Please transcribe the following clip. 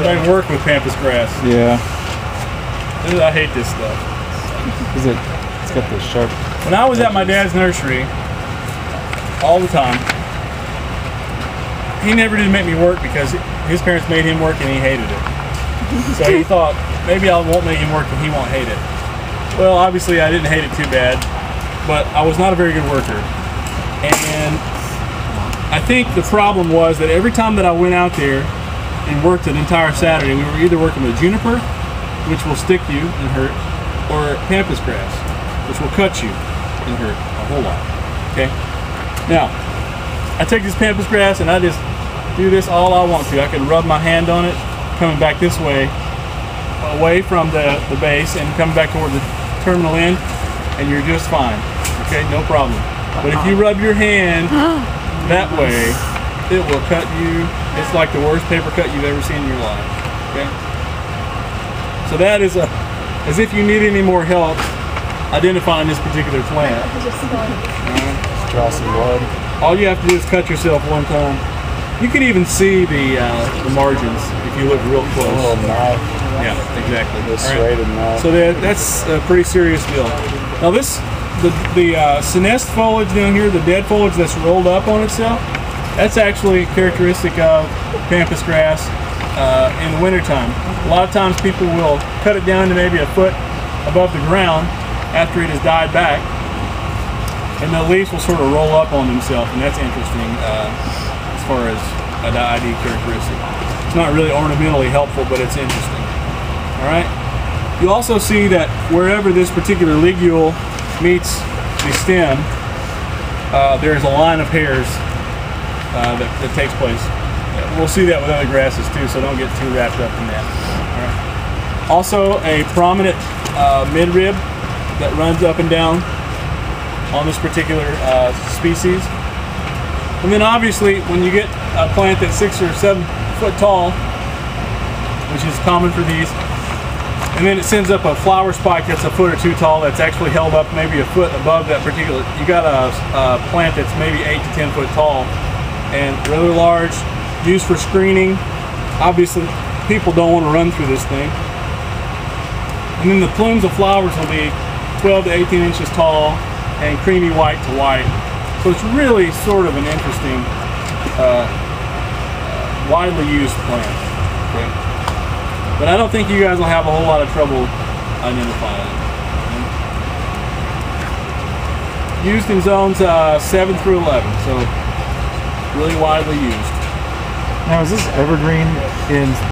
I can work with Pampas grass. Yeah. I hate this stuff. Is it? It's got the sharp. When I was at my dad's nursery, all the time, he never did make me work because his parents made him work and he hated it. So he thought, maybe I won't make him work and he won't hate it. Well, obviously I didn't hate it too bad, but I was not a very good worker. And I think the problem was that every time that I went out there and worked an entire Saturday, we were either working with juniper, which will stick you and hurt, or Pampas grass, which will cut you and hurt a whole lot. Okay? Now, I take this Pampas grass and I just do this all I want to. I can rub my hand on it, coming back this way, away from the base and coming back toward the terminal end, and you're just fine. Okay, no problem. But if you rub your hand that way, it will cut you. It's like the worst paper cut you've ever seen in your life. Okay? So that is as if you need any more help identifying this particular plant. Draw some blood. All you have to do is cut yourself one time. You can even see the margins if you look real close. A little knot. Yeah, exactly. The serrated knot. So that's a pretty serious deal. Now the senesced foliage down here, the dead foliage that's rolled up on itself, that's actually characteristic of Pampas grass in the wintertime. A lot of times people will cut it down to maybe a foot above the ground after it has died back, and the leaves will sort of roll up on themselves, and that's interesting as far as an ID characteristic. It's not really ornamentally helpful, but it's interesting. All right. You also see that wherever this particular ligule meets the stem, there's a line of hairs that takes place. We'll see that with other grasses too, so don't get too wrapped up in that. All right. Also, a prominent midrib that runs up and down on this particular species. And then obviously, when you get a plant that's 6 or 7 foot tall, which is common for these, and then it sends up a flower spike that's a foot or 2 tall that's actually held up maybe a foot above that particular, you got a plant that's maybe 8 to 10 foot tall and rather large, used for screening. Obviously, people don't want to run through this thing. And then the plumes of flowers will be 12 to 18 inches tall and creamy white to white. So it's really sort of an interesting, widely used plant. Okay? But I don't think you guys will have a whole lot of trouble identifying it. Used in zones 7 through 11, so really widely used. Now, is this evergreen in